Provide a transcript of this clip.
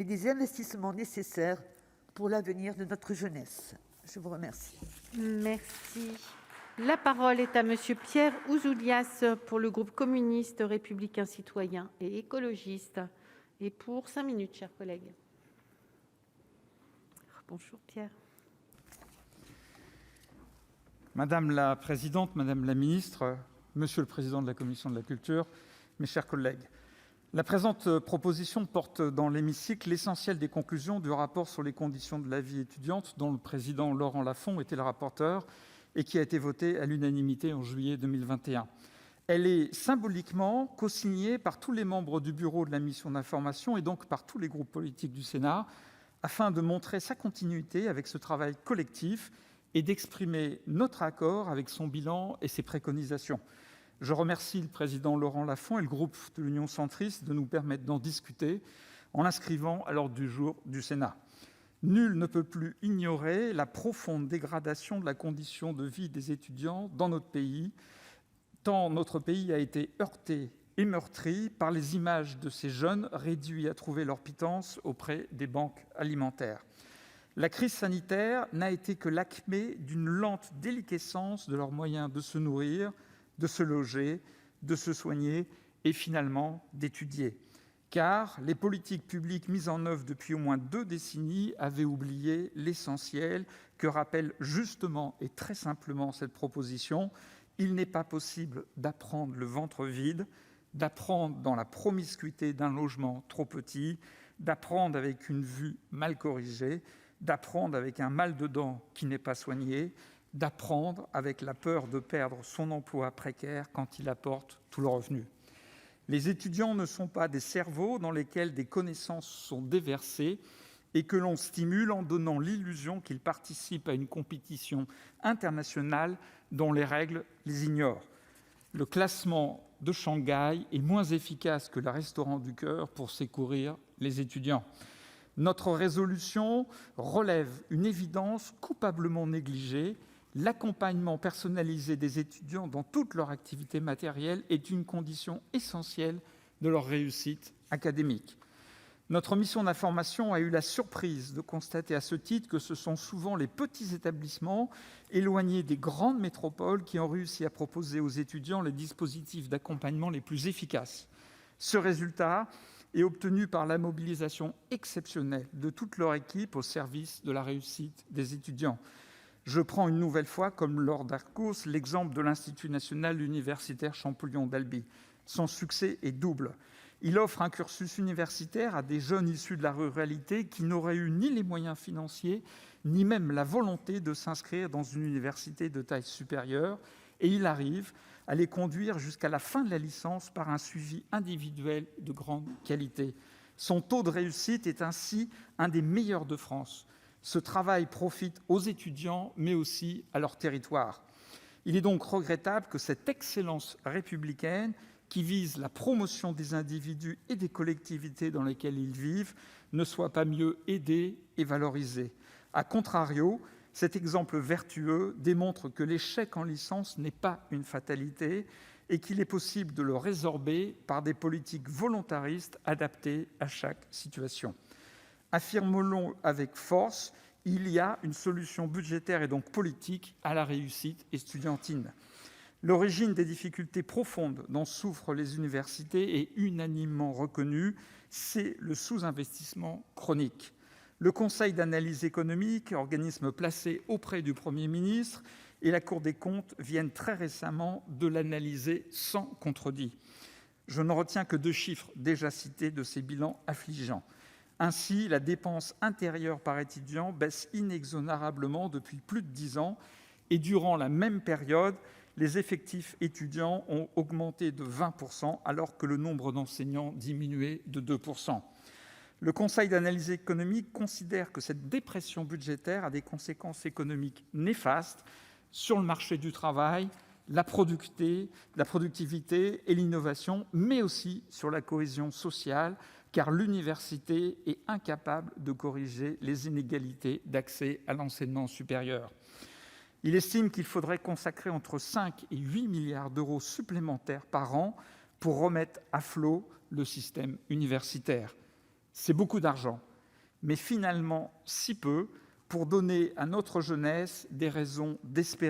et des investissements nécessaires pour l'avenir de notre jeunesse. Je vous remercie. Merci. La parole est à Monsieur Pierre Ouzoulias pour le groupe communiste, républicain, citoyen et écologiste. Et pour 5 minutes, chers collègues. Bonjour Pierre. Madame la présidente, madame la ministre, monsieur le président de la commission de la culture, mes chers collègues, la présente proposition porte dans l'hémicycle l'essentiel des conclusions du rapport sur les conditions de la vie étudiante dont le président Laurent Lafon était le rapporteur et qui a été voté à l'unanimité en juillet 2021. Elle est symboliquement co-signée par tous les membres du bureau de la mission d'information et donc par tous les groupes politiques du Sénat, afin de montrer sa continuité avec ce travail collectif et d'exprimer notre accord avec son bilan et ses préconisations. Je remercie le président Laurent Lafon et le groupe de l'Union centriste de nous permettre d'en discuter en l'inscrivant à l'ordre du jour du Sénat. Nul ne peut plus ignorer la profonde dégradation de la condition de vie des étudiants dans notre pays, tant notre pays a été heurté et meurtri par les images de ces jeunes réduits à trouver leur pitance auprès des banques alimentaires. La crise sanitaire n'a été que l'acmé d'une lente déliquescence de leurs moyens de se nourrir, de se loger, de se soigner et finalement d'étudier. Car les politiques publiques mises en œuvre depuis au moins 2 décennies avaient oublié l'essentiel que rappelle justement et très simplement cette proposition. Il n'est pas possible d'apprendre le ventre vide, d'apprendre dans la promiscuité d'un logement trop petit, d'apprendre avec une vue mal corrigée, d'apprendre avec un mal de dents qui n'est pas soigné, d'apprendre avec la peur de perdre son emploi précaire quand il apporte tout le revenu. Les étudiants ne sont pas des cerveaux dans lesquels des connaissances sont déversées et que l'on stimule en donnant l'illusion qu'ils participent à une compétition internationale dont les règles les ignorent. Le classement de Shanghai est moins efficace que le restaurant du cœur pour secourir les étudiants. Notre résolution relève une évidence coupablement négligée. L'accompagnement personnalisé des étudiants dans toute leur activité matérielle est une condition essentielle de leur réussite académique. Notre mission d'information a eu la surprise de constater à ce titre que ce sont souvent les petits établissements éloignés des grandes métropoles qui ont réussi à proposer aux étudiants les dispositifs d'accompagnement les plus efficaces. Ce résultat est obtenu par la mobilisation exceptionnelle de toute leur équipe au service de la réussite des étudiants. Je prends une nouvelle fois, comme lors d'Arcos, l'exemple de l'Institut national universitaire Champollion d'Albi. Son succès est double. Il offre un cursus universitaire à des jeunes issus de la ruralité qui n'auraient eu ni les moyens financiers, ni même la volonté de s'inscrire dans une université de taille supérieure, et il arrive à les conduire jusqu'à la fin de la licence par un suivi individuel de grande qualité. Son taux de réussite est ainsi un des meilleurs de France. Ce travail profite aux étudiants, mais aussi à leur territoire. Il est donc regrettable que cette excellence républicaine, qui vise la promotion des individus et des collectivités dans lesquelles ils vivent, ne soit pas mieux aidée et valorisée. A contrario, cet exemple vertueux démontre que l'échec en licence n'est pas une fatalité et qu'il est possible de le résorber par des politiques volontaristes adaptées à chaque situation. Affirmons-le avec force, il y a une solution budgétaire et donc politique à la réussite estudiantine. L'origine des difficultés profondes dont souffrent les universités est unanimement reconnue, c'est le sous-investissement chronique. Le Conseil d'analyse économique, organisme placé auprès du Premier ministre, et la Cour des comptes viennent très récemment de l'analyser sans contredit. Je ne retiens que 2 chiffres déjà cités de ces bilans affligeants. Ainsi, la dépense intérieure par étudiant baisse inexorablement depuis plus de 10 ans et durant la même période, les effectifs étudiants ont augmenté de 20% alors que le nombre d'enseignants diminuait de 2%. Le Conseil d'analyse économique considère que cette dépression budgétaire a des conséquences économiques néfastes sur le marché du travail, la productivité et l'innovation, mais aussi sur la cohésion sociale, car l'université est incapable de corriger les inégalités d'accès à l'enseignement supérieur. Il estime qu'il faudrait consacrer entre 5 et 8 milliards d'euros supplémentaires par an pour remettre à flot le système universitaire. C'est beaucoup d'argent, mais finalement si peu pour donner à notre jeunesse des raisons d'espérer